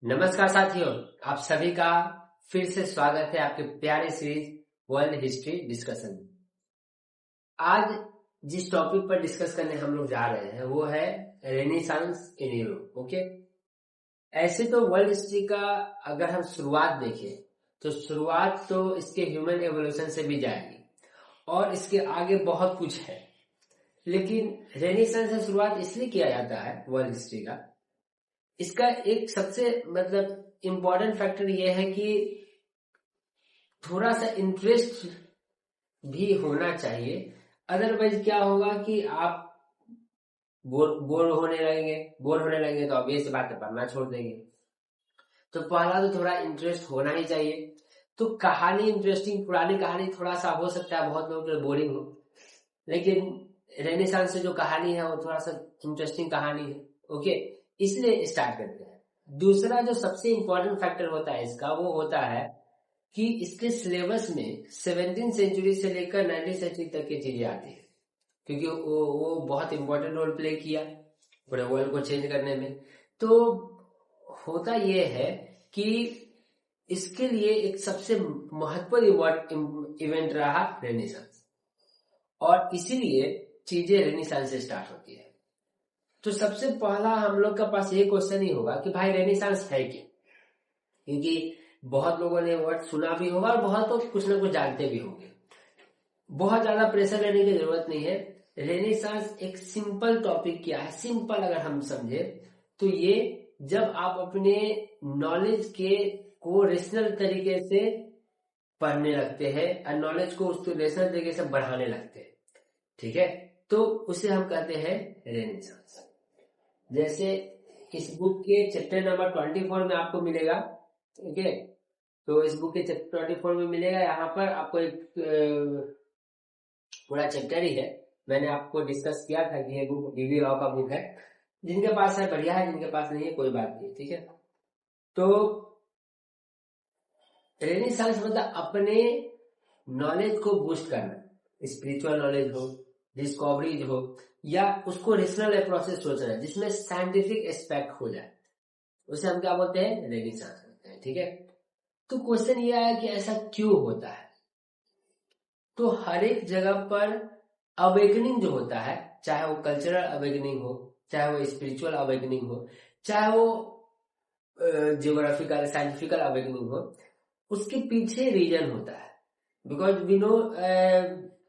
नमस्कार साथियों, आप सभी का फिर से स्वागत है आपके प्यारे सीरीज वर्ल्ड हिस्ट्री डिस्कशन में। आज जिस टॉपिक पर डिस्कस करने हम लोग जा रहे हैं वो है रेनेसांस इन यूरोप। ओके, ऐसे तो वर्ल्ड हिस्ट्री का अगर हम शुरुआत देखें तो शुरुआत तो इसके ह्यूमन एवोल्यूशन से भी जाएगी और इसके आगे बहुत कुछ है, लेकिन रेनेसांस से शुरुआत इसलिए किया जाता है वर्ल्ड हिस्ट्री का। इसका एक सबसे इम्पोर्टेंट फैक्टर ये है कि थोड़ा सा इंटरेस्ट भी होना चाहिए। अदरवाइज क्या होगा कि आप बोर होने लगेंगे तो ऑब्वियस बात है, पढ़ना छोड़ देंगे। तो पहला तो थोड़ा इंटरेस्ट होना ही चाहिए। तो कहानी इंटरेस्टिंग, पुरानी कहानी थोड़ा सा हो सकता है बहुत लोगों के लिए बोरिंग हो, लेकिन रेनेसांस से जो कहानी है वो थोड़ा सा इंटरेस्टिंग कहानी है। ओके, इसलिए स्टार्ट करते हैं। दूसरा जो सबसे इंपॉर्टेंट फैक्टर होता है इसका, वो होता है कि इसके सिलेबस में 17वीं सेंचुरी से लेकर 19वीं सेंचुरी तक की चीजें आती है, क्योंकि वो बहुत इंपॉर्टेंट रोल प्ले किया पूरे वर्ल्ड को चेंज करने में। तो होता ये है कि इसके लिए एक सबसे महत्वपूर्ण इवेंट रहा रेनेसांस, और इसीलिए चीजें रेनेसांस से स्टार्ट होती है। तो सबसे पहला हम लोग का पास ये क्वेश्चन ही होगा कि भाई रेनेसांस है क्या, क्योंकि बहुत लोगों ने वर्ड सुना भी होगा और बहुत लोग कुछ ना कुछ जानते भी होंगे। बहुत ज्यादा प्रेशर लेने की जरूरत नहीं है। रेनेसांस एक सिंपल टॉपिक क्या है, सिंपल अगर हम समझे तो ये जब आप अपने नॉलेज को रेशनल तरीके से पढ़ने लगते हैं और नॉलेज को उसको रेशनल तरीके से बढ़ाने लगते हैं, ठीक है, तो उसे हम कहते हैं रेनेसांस। जैसे इस बुक के चैप्टर नंबर 24 में आपको मिलेगा, ठीक है, तो इस बुक के चैप्टर 24 में मिलेगा। यहाँ पर आपको एक पूरा चैप्टर ही है, मैंने आपको डिस्कस किया था कि ये बुक डीवी राव का बुक है। जिनके पास है बढ़िया है, जिनके पास नहीं है कोई बात नहीं, ठीक है। तो रेनेसांस अपने नॉलेज को बूस्ट करना, स्पिरिचुअल नॉलेज हो, डिस्कवरीज हो, या उसको रेशनल अप्रोच से सोचना जिसमें साइंटिफिक एस्पेक्ट हो जाए, उसे हम क्या बोलते हैं, रेनेसांस बोलते हैं, ठीक है। तो क्वेश्चन ये आया कि ऐसा क्यों होता है। तो हर एक जगह पर अवेकनिंग जो होता है, चाहे वो कल्चरल अवेकनिंग हो, चाहे वो स्पिरिचुअल अवेकनिंग हो, चाहे वो जियोग्राफिकल साइंटिफिकल अवेकनिंग हो, उसके पीछे रीजन होता है। Because we know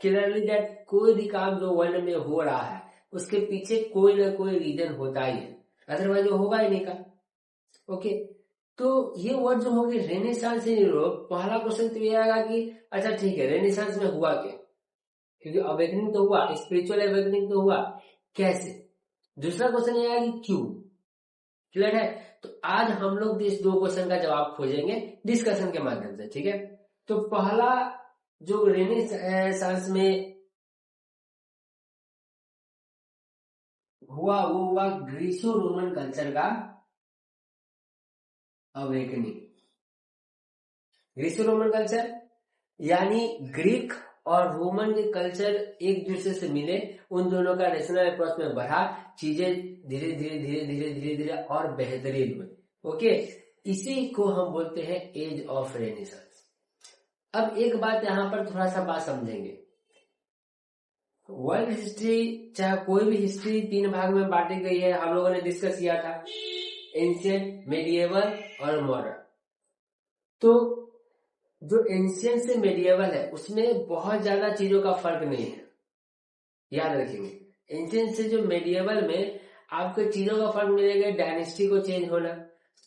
clearly that कोई भी काम जो वर्ल्ड में हो रहा है उसके पीछे कोई ना कोई रीजन होता ही है, अदरवाइज वो होगा ही नहीं का। ओके, तो ये वर्ड जो होगी रेनेसांस इन यूरोप, पहला क्वेश्चन तो ये आएगा कि अच्छा ठीक है, रेनेसांस में हुआ क्या, क्योंकि अवेकनिंग तो हुआ, स्पिरिचुअल अवेकनिंग तो हुआ, कैसे। दूसरा क्वेश्चन ये आएगा कि क्यों। क्लियर है। तो आज हम लोग इस दो क्वेश्चन का जवाब खोजेंगे डिस्कशन के माध्यम से, ठीक है। तो पहला जो रेनेसांस में हुआ वो हुआ ग्रीसो रोमन कल्चर का अवेकनिंग। ग्रीसो रोमन कल्चर यानी ग्रीक और रोमन के कल्चर एक दूसरे से मिले, उन दोनों का रेशनल अप्रोच में बढ़ा, चीजें धीरे धीरे धीरे धीरे धीरे धीरे और बेहतरीन हुई। ओके, इसी को हम बोलते हैं एज ऑफ रेनेसांस। अब एक बात यहां पर थोड़ा सा बात समझेंगे। वर्ल्ड हिस्ट्री, चाहे कोई भी हिस्ट्री, 3 भाग में बांटी गई है। हम लोगों ने डिस्कस किया था एंशिएंट, मेडिएवल और मॉडर्न। तो जो एंशिएंट से मेडिएवल है उसमें बहुत ज्यादा चीजों का फर्क नहीं है, याद रखेंगे। एंशिएंट से जो मेडिएवल में आपको चीजों का फर्क मिलेगा, डायनेस्टी को चेंज होना,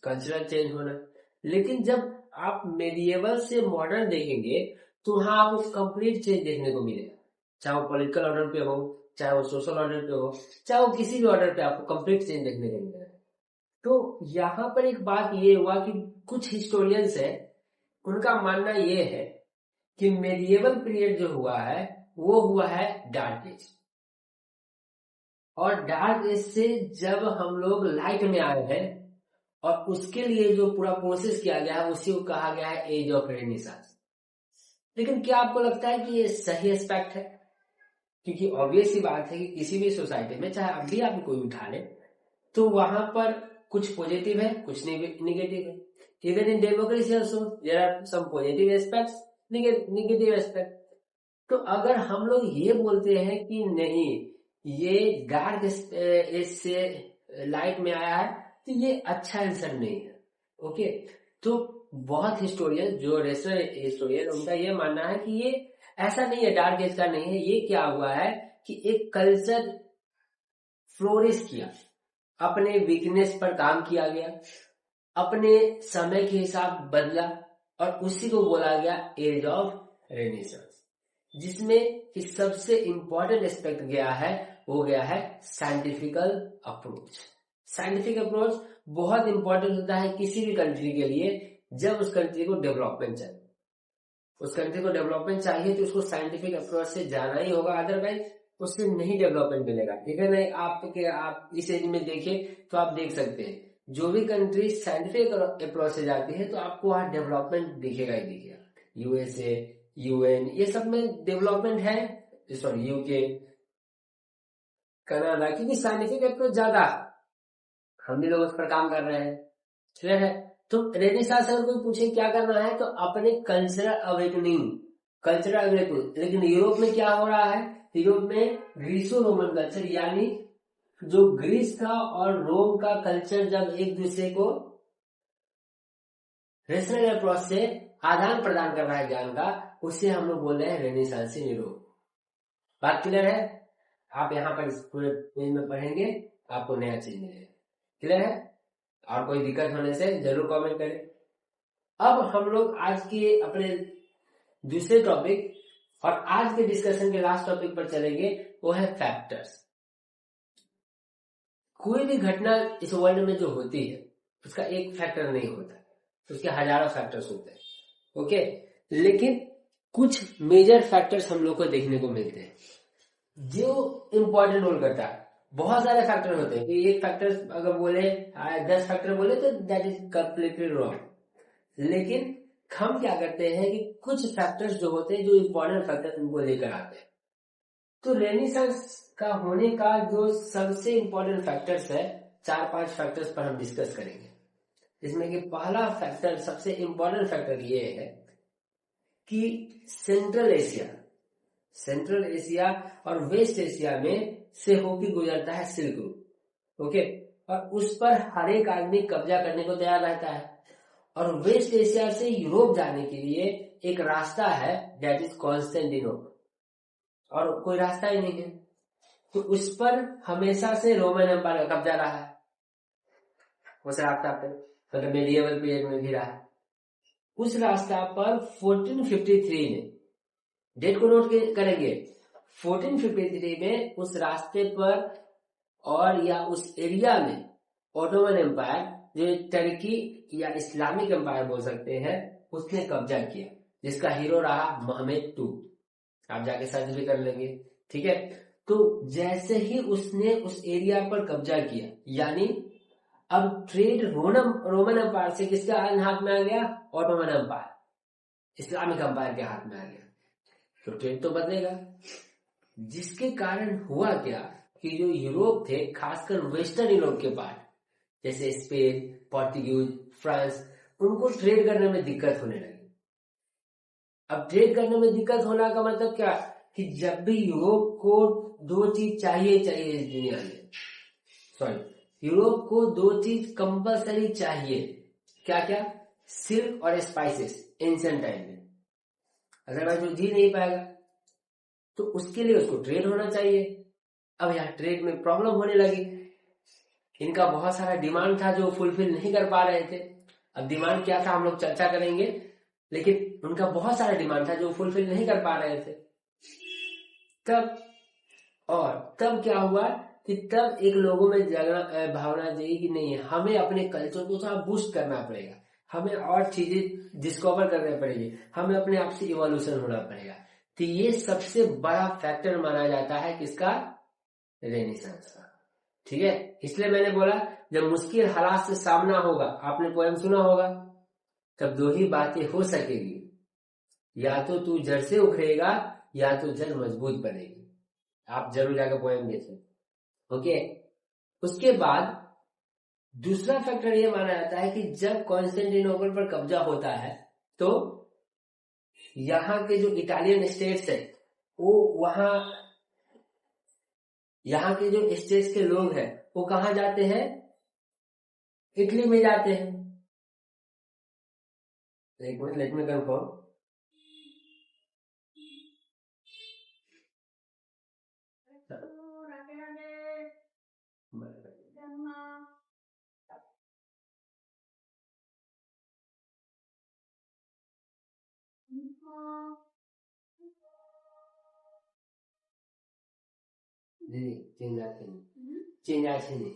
कल्चरल चेंज होना। लेकिन जब आप मेडिएवल से मॉडर्न देखेंगे तो वहां आपको कंप्लीट चेंज देखने को मिलेगा, चाहे वो पॉलिटिकल ऑर्डर पे हो, चाहे वो सोशल ऑर्डर पे हो, चाहे वो किसी भी ऑर्डर पे आपको कंप्लीट चेंज देखने को मिलेगा। तो यहाँ पर एक बात ये हुआ कि कुछ हिस्टोरियंस है, उनका मानना ये है कि मेडिएवल पीरियड जो हुआ है वो हुआ है डार्क एज, और डार्क एज से जब हम लोग लाइट में आए हैं और उसके लिए जो पूरा प्रोसेस किया गया है उसी को कहा गया है एज ऑफ रेनेसांस। लेकिन क्या आपको लगता है कि ये सही एस्पेक्ट है? क्योंकि ऑब्वियस ही बात है कि किसी भी सोसाइटी में, चाहे अब भी आप कोई उठा ले, तो वहां पर कुछ पॉजिटिव है, कुछ नेगेटिव है. Even in democracy also there are some positive aspects, negative aspect. तो अगर हम लोग ये बोलते हैं कि नहीं ये डार्क एज से लाइट में आया है, तो ये अच्छा आंसर नहीं है. ओके, तो बहुत हिस्टोरियन, जो रेस्टोरेंट हिस्टोरियन, उनका ये मानना है कि ये ऐसा नहीं है, डार्क एज का नहीं है. ये क्या हुआ है कि एक कल्चर फ्लोरिश किया, अपने वीकनेस पर काम किया गया, अपने समय के हिसाब बदला, और उसी को बोला गया एज ऑफ रेनेसांस, जिसमें कि सबसे इंपॉर्टेंट एस्पेक्ट गया है, वो गया है साइंटिफिकल अप्रोच. साइंटिफिक अप्रोच बहुत इंपॉर्टेंट होता है किसी भी कंट्री के लिए. जब उस कंट्री को डेवलपमेंट चाहिए, तो उसको साइंटिफिक अप्रोच से जाना ही होगा, अदरवाइज उससे नहीं डेवलपमेंट मिलेगा. ठीक है. नहीं आप इस एज में देखिए तो आप देख सकते हैं जो भी कंट्री साइंटिफिक अप्रोच से जाती है तो आपको वहां डेवलपमेंट दिखेगा ही दिखेगा. यूएसए, यूएन, ये सब में डेवलपमेंट है. सॉरी, यूके, कनाडा, क्योंकि साइंटिफिक अप्रोच ज्यादा, हम भी लोग उस पर काम कर रहे हैं. क्लियर है. तो रेनेसांस अगर कोई पूछे क्या करना है, तो अपने कल्चरल अवेकनिंग. लेकिन यूरोप में क्या हो रहा है, यूरोप में ग्रीसो रोमन कल्चर, यानी जो ग्रीस था और रोम का कल्चर जब एक दूसरे को रेशनल अप्रोच से आदान प्रदान कर रहा है ज्ञान का, उसे हम लोग बोल रहे हैं रेनेसांस इन यूरोप. बात क्लियर है. आप यहाँ पर इस पूरे पेज में पढ़ेंगे, आपको नया चीज मिलेगा. क्लियर है. और कोई दिक्कत होने से जरूर कमेंट करें. अब हम लोग आज के अपने दूसरे टॉपिक और आज के डिस्कशन के लास्ट टॉपिक पर चलेंगे, वो है फैक्टर्स. कोई भी घटना इस वर्ल्ड में जो होती है उसका एक फैक्टर नहीं होता, उसके हजारों फैक्टर्स होते हैं. ओके, लेकिन कुछ मेजर फैक्टर्स हम लोग को देखने को मिलते हैं जो इम्पोर्टेंट रोल करता है. बहुत सारे फैक्टर होते हैं कि एक फैक्टर अगर बोले 10 फैक्टर बोले तो दैट इज कंप्लीटली रॉन्ग. लेकिन हम क्या करते हैं कि कुछ फैक्टर्स जो होते हैं, जो इम्पोर्टेंट फैक्टर, उनको लेकर आते हैं. तो रेनेसांस का होने का जो सबसे इम्पोर्टेंट फैक्टर्स है, 4-5 फैक्टर्स पर हम डिस्कस करेंगे. जिसमें कि पहला फैक्टर, सबसे इम्पोर्टेंट फैक्टर ये है कि सेंट्रल एशिया और वेस्ट एशिया में से होकर गुजरता है सिल्क रूट. ओके, और उस पर हर एक आदमी कब्जा करने को तैयार रहता है. और वेस्ट एशिया से यूरोप जाने के लिए एक रास्ता है, दैट इज कॉन्स्टेंटिनोपल, और कोई रास्ता ही नहीं है. तो उस पर हमेशा से रोमन एम्पायर का कब्जा रहा है. उस रास्ता पर मतलब मेडिएवल पीरियड में भी रहा. उस रास्ता पर 1453 में, डेट को नोट करेंगे, 1453 में उस रास्ते पर और या उस एरिया में ऑटोमन एम्पायर, जो टर्की या इस्लामिक एम्पायर बोल सकते हैं, उसने कब्जा किया, जिसका हीरो रहा मोहम्मद II. आप जाके सर्च भी कर लेंगे. ठीक है. तो जैसे ही उसने उस एरिया पर कब्जा किया, यानी अब ट्रेड रोमन एम्पायर से किसके हाथ में आ गया, ऑटोमन एम्पायर, इस्लामिक एम्पायर के हाथ में आ गया. तो ट्रेड तो बदलेगा. जिसके कारण हुआ क्या कि जो यूरोप थे, खासकर वेस्टर्न यूरोप के पार्ट जैसे स्पेन, पोर्तुगीज, फ्रांस, उनको ट्रेड करने में दिक्कत होने लगी. अब ट्रेड करने में दिक्कत होने का मतलब क्या कि जब भी यूरोप को 2 चीज चाहिए इस दुनिया में, यूरोप को 2 चीज कंपलसरी चाहिए. क्या क्या? सिल्क और स्पाइसेस. एंशिएंट टाइम में अदरवाइज वो जी नहीं पाएगा. तो उसके लिए उसको ट्रेड होना चाहिए. अब यहाँ ट्रेड में प्रॉब्लम होने लगी. इनका बहुत सारा डिमांड था जो फुलफिल नहीं कर पा रहे थे. अब डिमांड क्या था हम लोग चर्चा करेंगे, लेकिन उनका बहुत सारा डिमांड था जो फुलफिल नहीं कर पा रहे थे. तब क्या हुआ कि तब एक लोगों में भावना जगी कि नहीं, हमें अपने कल्चर को थोड़ा बूस्ट करना पड़ेगा, हमें और चीजें डिस्कवर करनी पड़ेगी, हमें अपने आप से इवोल्यूशन होना पड़ेगा. तो ये सबसे बड़ा फैक्टर माना जाता है किसका? रेनेसांस का. ठीक है. इसलिए मैंने बोला जब मुश्किल हालात से सामना होगा, आपने पोएम सुना होगा, तब 2 ही बातें हो सकेगी, या तो तू जड़ से उखड़ेगा या तो जड़ मजबूत बनेगी. आप जरूर जाकर पोएम देखें. ओके. उसके बाद दूसरा फैक्टर ये माना जाता है कि जब कॉन्स्टेंटिनोपल पर कब्जा होता है तो यहाँ के जो इटालियन स्टेट्स है वो वहां, यहाँ के जो स्टेट्स के लोग हैं वो कहाँ जाते हैं, इटली में जाते हैं। एक मिनट, लेट मी कंफर्म। नहीं, चेंजाचे नहीं।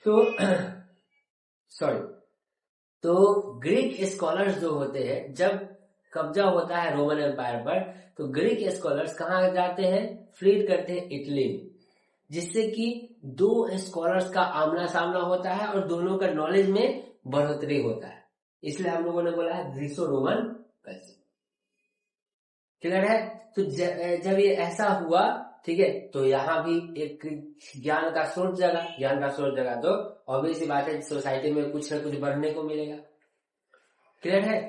तो सॉरी, तो ग्रीक स्कॉलर्स जो होते हैं, जब कब्जा होता है रोमन एम्पायर पर, तो ग्रीक स्कॉलर्स कहाँ जाते हैं, फ्लीड करते हैं इटली में, जिससे कि दो स्कॉलर्स का आमना सामना होता है और दोनों का नॉलेज में बढ़ोतरी होता है। इसलिए हम लोगों ने बोला है ग्रीसो रोमन कल्चर। क्लियर है? तो जब ये ऐसा हुआ, ठीक है, तो यहाँ भी एक ज्ञान का स्रोत जगा, तो ऑब्वियसली बात है सोसाइटी में कुछ ना कुछ बढ़ने को मिलेगा। क्लियर है?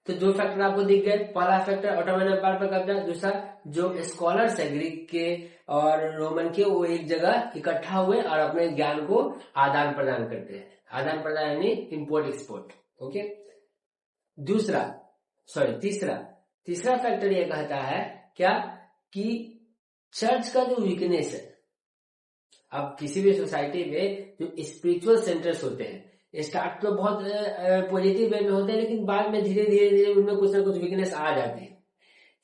तो दो फैक्टर आपको दिख गए। पहला फैक्टर ऑटोमन एम्पायर पर कब्जा, दूसरा जो स्कॉलर्स है ग्रीक के और रोमन के, वो एक जगह इकट्ठा हुए और अपने ज्ञान को आदान प्रदान करते हैं। आदान प्रदान यानी इंपोर्ट एक्सपोर्ट। ओके, तीसरा फैक्टर ये कहता है क्या, कि चर्च का जो वीकनेस है, अब किसी भी सोसाइटी में जो स्पिरिचुअल सेंटर्स होते हैं, स्टार्ट तो बहुत पॉजिटिव वे में होते हैं, लेकिन बाद में धीरे धीरे उनमें कुछ ना कुछ वीकनेस आ जाती है।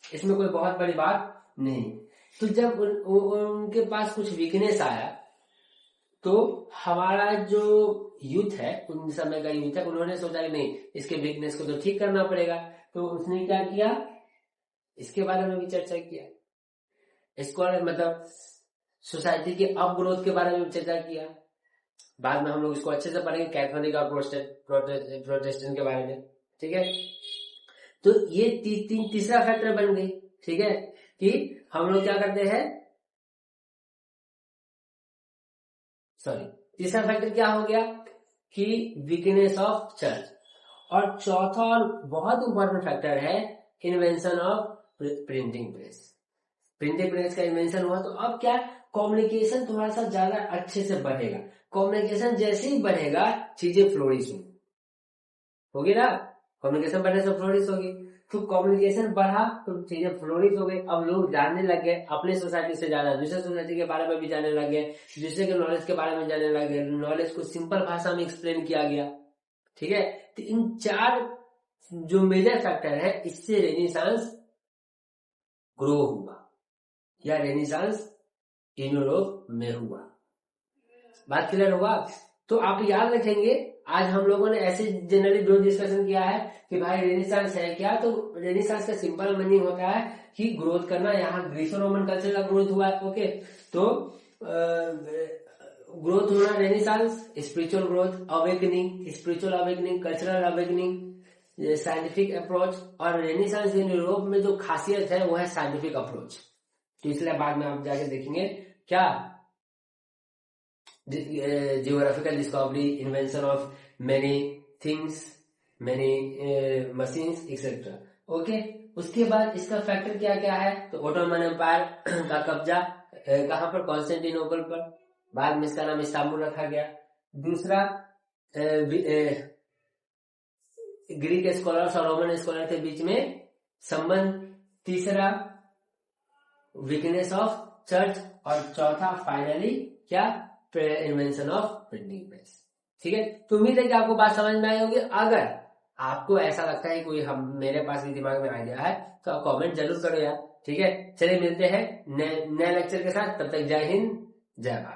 इसमें कोई बहुत बड़ी बात नहीं। तो जब उनके पास कुछ वीकनेस आया, तो हमारा जो यूथ है, उन समय का यूथ है, उन्होंने सोचा कि नहीं, इसके वीकनेस को तो ठीक करना पड़ेगा। तो उसने क्या किया, इसके बारे में भी चर्चा किया। इसको मतलब सोसाइटी के अपग्रोथ के बारे में चर्चा किया। बाद में हम लोग इसको अच्छे से पढ़ेंगे, कैथोलिक और प्रोटेस्टेंट के बारे में। ठीक है, तो ये तीसरा फैक्टर बन गई। ठीक है, कि हम लोग क्या करते हैं, तीसरा फैक्टर क्या हो गया, कि वीकनेस ऑफ चर्च। और चौथा और बहुत इंपॉर्टेंट फैक्टर है invention of printing press. Printing press का इन्वेंशन हुआ तो अब क्या, कम्युनिकेशन थोड़ा सा ज्यादा अच्छे से बढ़ेगा। कम्युनिकेशन जैसे ही बढ़ेगा, चीजें फ्लोरिश होगी ना, कम्युनिकेशन बढ़ने से फ्लोरिश होगी। तो कम्युनिकेशन बढ़ा तो चीजें फ्लोरिश हो गई। अब लोग जानने लग गए, अपने सोसाइटी से ज्यादा दूसरे सोसाइटी के बारे में भी जानने लग गए, दूसरे के नॉलेज के बारे में जानने लग गए, नॉलेज को सिंपल भाषा में एक्सप्लेन किया गया। ठीक है, तो इन चार जो मेजर फैक्टर है, इससे रेनेसांस ग्रो हुआ, या रेनेसांस यूरोप में हुआ। बात क्लियर हुआ? तो आप याद रखेंगे, आज हम लोगों ने ऐसे जनरली जो डिस्कशन किया है कि भाई रेनेसांस है क्या, तो रेनेसांस का सिंपल मीनिंग होता है कि ग्रोथ करना। यहाँ ग्रीसो रोमन कल्चर का ग्रोथ हुआ है। ओके, तो ग्रोथ होना, renaissance, spiritual growth, awakening, cultural awakening, scientific approach. और रेनेसांस इन यूरोप में जो खासियत है वो है साइंटिफिक अप्रोच। तो इसलिए बाद में आप जाके देखेंगे क्या, geographical discovery, invention of many things, many machines etcetera. Okay, उसके बाद इसका फैक्टर क्या क्या है, तो ऑटोमन एम्पायर का कब्जा कहां पर, कॉन्स्टेंटिनोपल पर, बाद में इसका नाम इस्तांबुल रखा गया। दूसरा, ग्रीक स्कॉलर्स और रोमन स्कॉलर के बीच में संबंध। तीसरा, वीकनेस ऑफ चर्च। और चौथा फाइनली क्या, इन्वेंशन ऑफ प्रिंटिंग प्रेस। ठीक है, तो उम्मीद है कि आपको बात समझ में आई होगी। अगर आपको ऐसा लगता है कोई मेरे पास भी दिमाग में आइडिया है, तो आप कमेंट जरूर करो यार। ठीक है, चलिए मिलते हैं नए लेक्चर के साथ। तब तक जय हिंद, जय भारत।